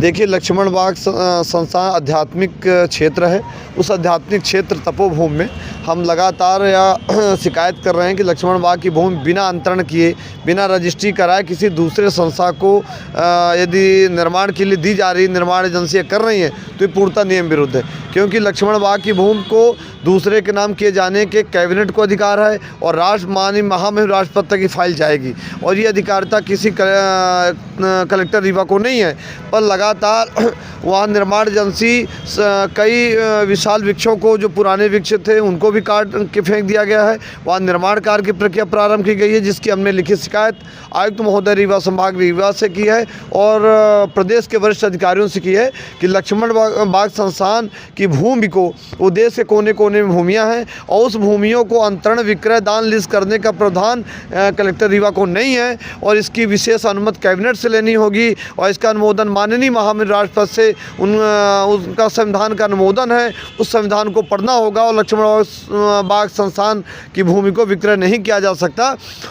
देखिए, लक्ष्मण बाग संस्थान आध्यात्मिक क्षेत्र है। उस आध्यात्मिक क्षेत्र तपोभूमि में हम लगातार शिकायत कर रहे हैं कि लक्ष्मण बाग की भूमि बिना अंतरण किए, बिना रजिस्ट्री कराए किसी दूसरे संस्था को यदि निर्माण के लिए दी जा रही, निर्माण एजेंसियाँ कर रही हैं, तो ये पूर्णतः नियम विरुद्ध है। क्योंकि लक्ष्मण बाग की भूमि को दूसरे के नाम किए जाने के कैबिनेट को अधिकार है और माननीय महामहिम राष्ट्रपति तक की फाइल जाएगी और ये अधिकारिता किसी कलेक्टर रीवा को नहीं है। पर लगातार वहाँ निर्माण एजेंसी कई विशाल वृक्षों को, जो पुराने वृक्ष थे, उनको भी काट के फेंक दिया गया है। वहाँ निर्माण कार्य की प्रक्रिया प्रारंभ की गई है, जिसकी हमने लिखित शिकायत आयुक्त महोदय रीवा संभाग रीवा से की है और प्रदेश के वरिष्ठ अधिकारियों से की है कि लक्ष्मण बाग संस्थान की भूमि को, वो देश के कोने कोने में भूमियाँ हैं और उस भूमियों को अंतरण, विक्रय, दान, लीज करने का प्रावधान कलेक्टर रीवा को नहीं है और इसकी विशेष अनुमति कैबिनेट से लेनी होगी और इसका अनुमोदन माननीय महामहिम राष्ट्रपति से उनका संविधान का अनुमोदन है, उस संविधान को पढ़ना होगा और लक्ष्मण बाग संस्थान की भूमि को विक्रय नहीं किया जा सकता।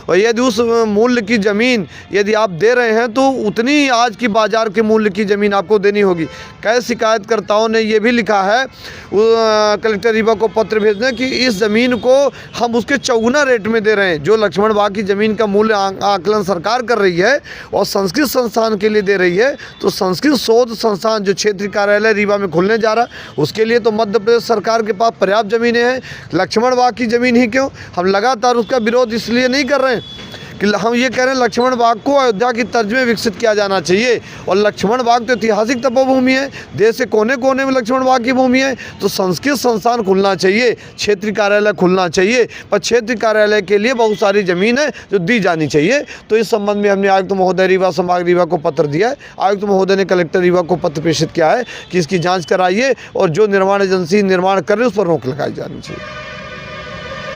और यदि उस मूल्य की ज़मीन यदि आप दे रहे हैं तो उतनी आज की बाज़ार के मूल्य की ज़मीन आपको देनी होगी। कई शिकायतकर्ताओं ने ये भी लिखा है कलेक्टर रीवा को पत्र भेजने कि इस ज़मीन को हम उसके चौगुना रेट में दे रहे हैं। जो लक्ष्मण बाग की ज़मीन का मूल्य आकलन सरकार कर रही है और संस्कृत संस्थान के लिए दे रही है, तो संस्कृत शोध संस्थान जो क्षेत्रीय कार्यालय रीवा में खुलने जा रहा है, उसके लिए तो मध्य प्रदेश सरकार के पास पर्याप्त ज़मीनें हैं। लक्ष्मण बाग की ज़मीन ही क्यों? हम लगातार उसका विरोध इसलिए नहीं कर रहे हैं कि हम ये कह रहे हैं लक्ष्मण बाग को अयोध्या की तर्ज में विकसित किया जाना चाहिए और लक्ष्मण बाग तो ऐतिहासिक तपोभूमि है, देश के कोने कोने में लक्ष्मण बाग की भूमि है, तो संस्कृत संस्थान खुलना चाहिए, क्षेत्रीय कार्यालय खुलना चाहिए। पर क्षेत्रीय कार्यालय के लिए बहुत सारी ज़मीन है जो दी जानी चाहिए। तो इस संबंध में हमने आयुक्त महोदय रीवा संभाग रीवा को पत्र दिया है। आयुक्त महोदय ने कलेक्टर रीवा को पत्र प्रेषित किया है कि इसकी जाँच कराइए और जो निर्माण एजेंसी निर्माण कर रही है उस पर रोक लगाई जानी चाहिए।